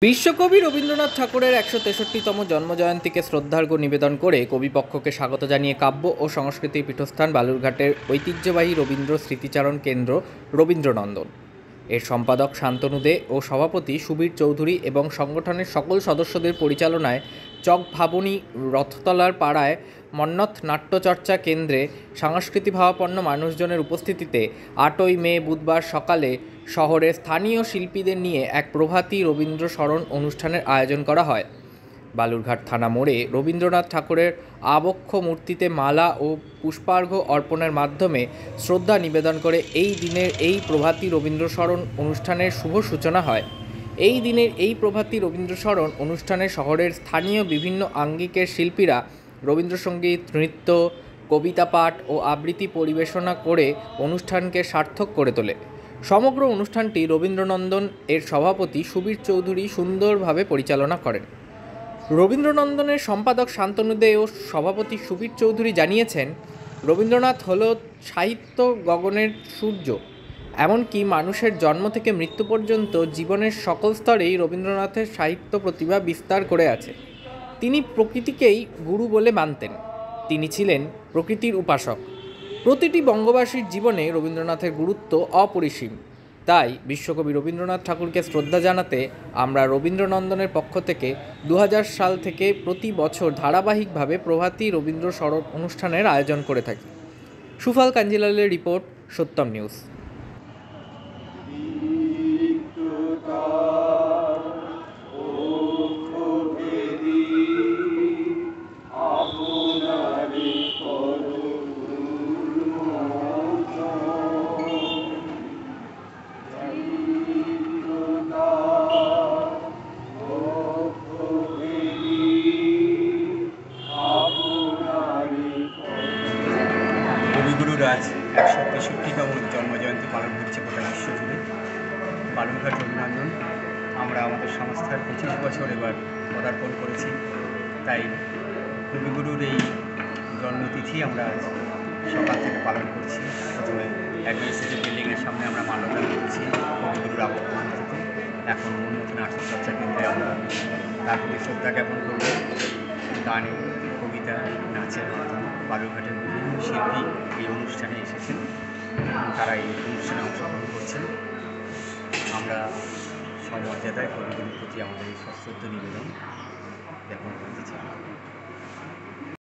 বিশ্বকবি রবীন্দ্রনাথ ঠাকুরের ১৬৩তম জন্মজয়ন্তীকে শ্রদ্ধার্ঘ্য নিবেদন করে কবিপক্ষকে স্বাগত জানিয়ে কাব্য ও সংস্কৃতির পীঠস্থান বালুরঘাটের ঐতিহ্যবাহী রবীন্দ্র স্মৃতিচারণ কেন্দ্র রবীন্দ্রনন্দন এর সম্পাদক শান্তনু দে ও সভাপতি সুবীর চৌধুরী এবং সংগঠনের সকল সদস্যদের পরিচালনায় চক ভাবনী রথতলার পাড়ায় মন্মথ নাট্যচর্চা কেন্দ্রে সাংস্কৃতিক ভাবাপন্ন মানুষজনের উপস্থিতিতে ৮ই মে বুধবার সকালে শহরের স্থানীয় শিল্পীদের নিয়ে এক প্রভাতী রবীন্দ্র স্মরণ অনুষ্ঠানের আয়োজন করা হয়। বালুরঘাট থানা মোড়ে রবীন্দ্রনাথ ঠাকুরের আবক্ষ মূর্তিতে মালা ও পুষ্পার্ঘ্য অর্পণের মাধ্যমে শ্রদ্ধা নিবেদন করে এই দিনের এই প্রভাতী রবীন্দ্র স্মরণ অনুষ্ঠানের শুভ সূচনা হয়। এই দিনের এই প্রভাতী রবীন্দ্র স্মরণ অনুষ্ঠানে শহরের স্থানীয় বিভিন্ন আঙ্গিকের শিল্পীরা রবীন্দ্রসঙ্গীত, নৃত্য, কবিতা পাঠ ও আবৃত্তি পরিবেশনা করে অনুষ্ঠানকে সার্থক করে তোলে। সমগ্র অনুষ্ঠানটি রবীন্দ্রনন্দন এর সভাপতি সুবীর চৌধুরী সুন্দরভাবে পরিচালনা করেন। রবীন্দ্রনন্দনের সম্পাদক শান্তনু দে ও সভাপতি সুবীর চৌধুরী জানিয়েছেন, রবীন্দ্রনাথ হল সাহিত্য গগনের সূর্য। এমনকি মানুষের জন্ম থেকে মৃত্যু পর্যন্ত জীবনের সকল স্তরেই রবীন্দ্রনাথের সাহিত্য প্রতিভা বিস্তার করে আছে। তিনি প্রকৃতিকেই গুরু বলে মানতেন। তিনি ছিলেন প্রকৃতির উপাসক। প্রতিটি বঙ্গবাসীর জীবনে রবীন্দ্রনাথের গুরুত্ব অপরিসীম। তাই বিশ্বকবি রবীন্দ্রনাথ ঠাকুরকে শ্রদ্ধা জানাতে আমরা রবীন্দ্রনন্দনের পক্ষ থেকে ২০০০ সাল থেকে প্রতি বছর ধারাবাহিকভাবে প্রভাতী রবীন্দ্র স্মরণ অনুষ্ঠানের আয়োজন করে থাকি। সুফল কাঞ্জিলালের রিপোর্ট, সত্যম নিউজ। কবিগুরুর আজ ১৬৩তম জন্মজয়ন্তী পালন করছে গোটা বিশ্বজুড়ে। বালুরঘাট রবীন্দ্রনন্দন আমরা আমাদের সংস্থার ২৫ বছর এবার পদার্পণ করেছি। তাই কবিগুরুর এই জন্মতিথি আমরা আজ সকাল থেকে পালন করছি। প্রথমে অ্যাডমিনিস্ট্রেটিভ বিল্ডিংয়ের সামনে আমরা মাল্যদান করছি কবিগুরুর আবক্ষ মূর্তিতে। এখন মন্মথ নাট্যচর্চা কেন্দ্রে আমরা তার প্রতি শ্রদ্ধা জ্ঞাপন করব। গানে, কবিতা, নাচের মাধ্যমে বালুরঘাটের বিভিন্ন শিল্পী এই অনুষ্ঠানে এসেছেন এবং তারা এই অনুষ্ঠানে অংশগ্রহণ করছেন। আমরা সমর্যাদায় কবিগুরুর প্রতি আমাদের এই সশ্রদ্ধ নিবেদন জ্ঞাপন করতে চাই।